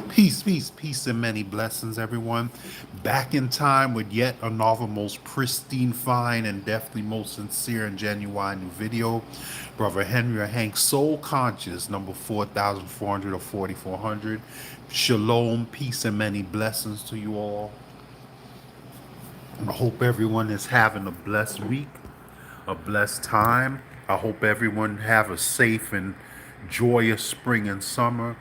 Peace, peace, peace, and many blessings, everyone. Back in time with yet another most pristine, fine, and definitely most sincere and genuine new video. Brother Henry or Hank, Soul Conscious, number 4400 or 4400. Shalom, peace, and many blessings to you all. I hope everyone is having a blessed week, a blessed time. I hope everyone have a safe and joyous spring and summer.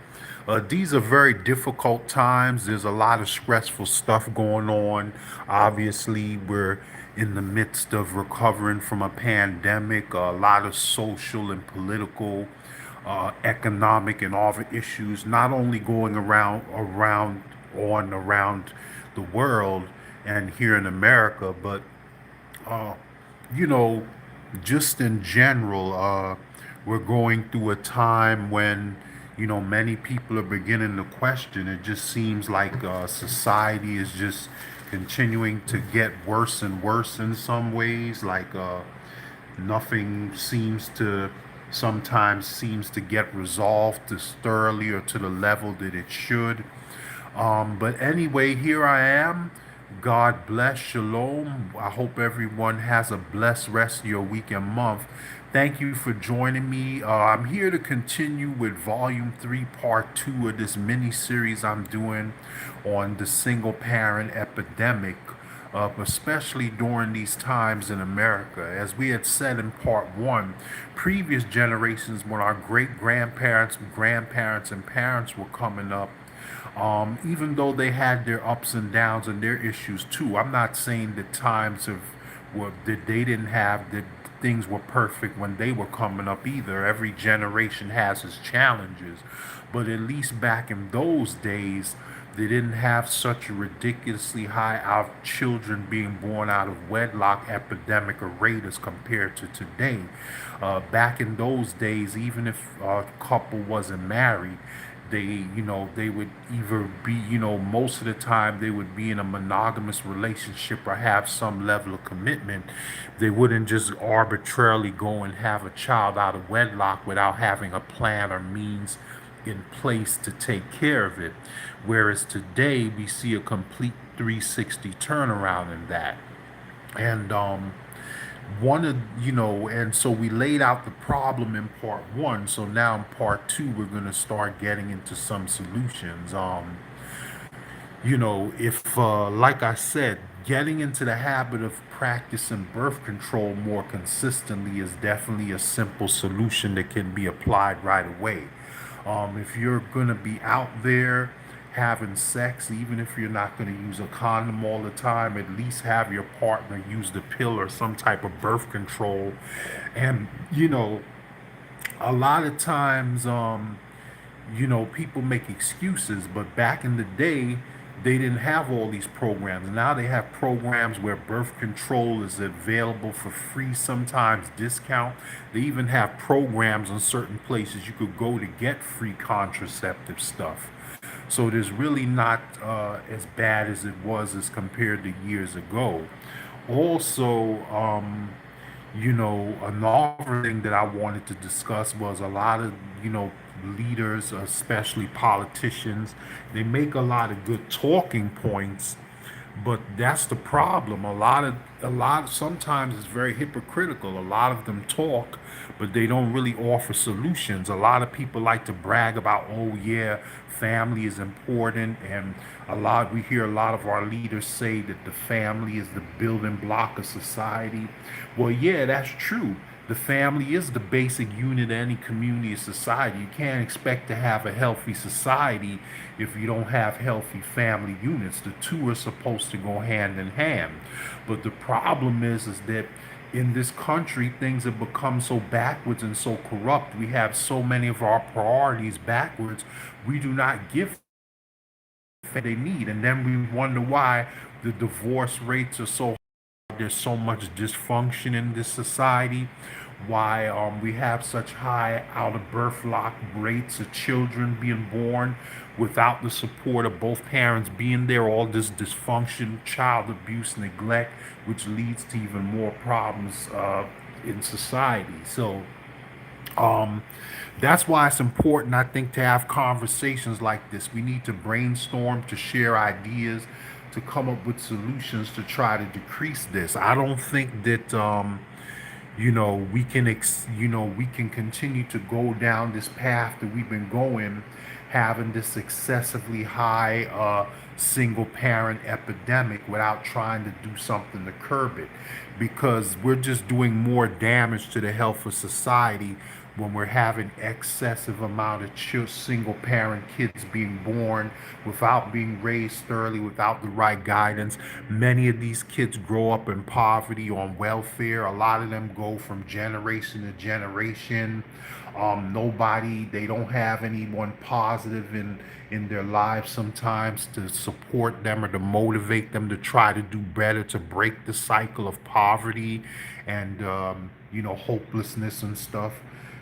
These are very difficult times. There's a lot of stressful stuff going on. Obviously, we're in the midst of recovering from a pandemic, a lot of social and political, economic, and other issues, not only going around the world and here in America, but uh, you know, just in general, we're going through a time when, many people are beginning to question. It just seems like society is just continuing to get worse and worse in some ways. Like nothing sometimes seems to get resolved as thoroughly or to the level that it should. But anyway, here I am. God bless. Shalom. I hope everyone has a blessed rest of your week and month. Thank you for joining me. I'm here to continue with Volume 3, Part 2 of this mini series I'm doing on the single parent epidemic, especially during these times in America. As we had said in Part 1, previous generations, when our great grandparents, and parents were coming up, even though they had their ups and downs and their issues too. I'm not saying that that they didn't have that things were perfect when they were coming up either. Every generation has its challenges, but at least back in those days, they didn't have such a ridiculously high out children being born out of wedlock epidemic or rate as compared to today. Back in those days, even if a couple wasn't married, they would either be, most of the time they would be in a monogamous relationship or have some level of commitment. They wouldn't just arbitrarily go and have a child out of wedlock without having a plan or means in place to take care of it. Whereas today we see a complete 360 turnaround in that. And one of and so we laid out the problem in part one. So now in part two we're going to start getting into some solutions. If like I said, getting into the habit of practicing birth control more consistently is definitely a simple solution that can be applied right away. If you're going to be out there having sex, even if you're not going to use a condom all the time, at least have your partner use the pill or some type of birth control. And, a lot of times, people make excuses, but back in the day, they didn't have all these programs. Now they have programs where birth control is available for free, sometimes discount. They even have programs in certain places you could go to get free contraceptive stuff. So it is really not as bad as it was as compared to years ago. Also, another thing that I wanted to discuss was a lot of, leaders, especially politicians, they make a lot of good talking points, but that's the problem. Sometimes it's very hypocritical. A lot of them talk, but they don't really offer solutions. A lot of people like to brag about, oh yeah, family is important, and we hear a lot of our leaders say that the family is the building block of society. Well, yeah, that's true. The family is the basic unit of any community or society. You can't expect to have a healthy society if you don't have healthy family units. The two are supposed to go hand in hand. But the problem is that in this country, things have become so backwards and so corrupt. We have so many of our priorities backwards. We do not give they need. And then we wonder why the divorce rates are so high. There's so much dysfunction in this society. Why we have such high out of birth lock rates of children being born without the support of both parents being there. All this dysfunction, child abuse, neglect, which leads to even more problems in society. So Um, that's why it's important, I think, to have conversations like this. We need to brainstorm, to share ideas, to come up with solutions to try to decrease this. I don't think that we can continue to go down this path that we've been going, having this excessively high single parent epidemic without trying to do something to curb it, because we're just doing more damage to the health of society when we're having excessive amount of single parent kids being born without being raised thoroughly, without the right guidance. Many of these kids grow up in poverty, on welfare. A lot of them go from generation to generation. They don't have anyone positive in their lives sometimes to support them or to motivate them to try to do better, to break the cycle of poverty and hopelessness and stuff.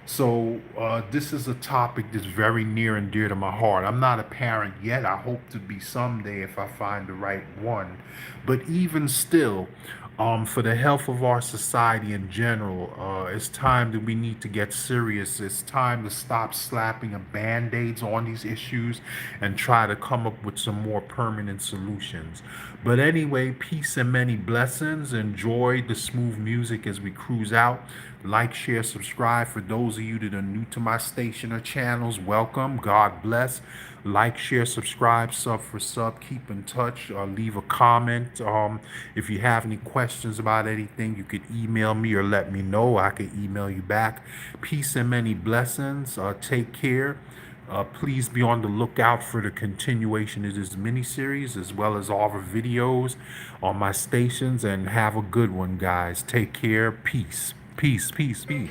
So this is a topic that's very near and dear to my heart. I'm not a parent yet. I hope to be someday if I find the right one. But even still, for the health of our society in general, it's time that we need to get serious. It's time to stop slapping a band-aids on these issues and try to come up with some more permanent solutions. But anyway, peace and many blessings. Enjoy the smooth music as we cruise out. Like, share, subscribe. For those of you that are new to my station or channels, welcome. God bless. Like, share, subscribe, sub for sub. Keep in touch. Leave a comment. If you have any questions about anything, you could email me or let me know. I could email you back. Peace and many blessings. Take care. Please be on the lookout for the continuation of this mini-series as well as all the videos on my stations. And have a good one, guys. Take care. Peace. Peace, peace, peace.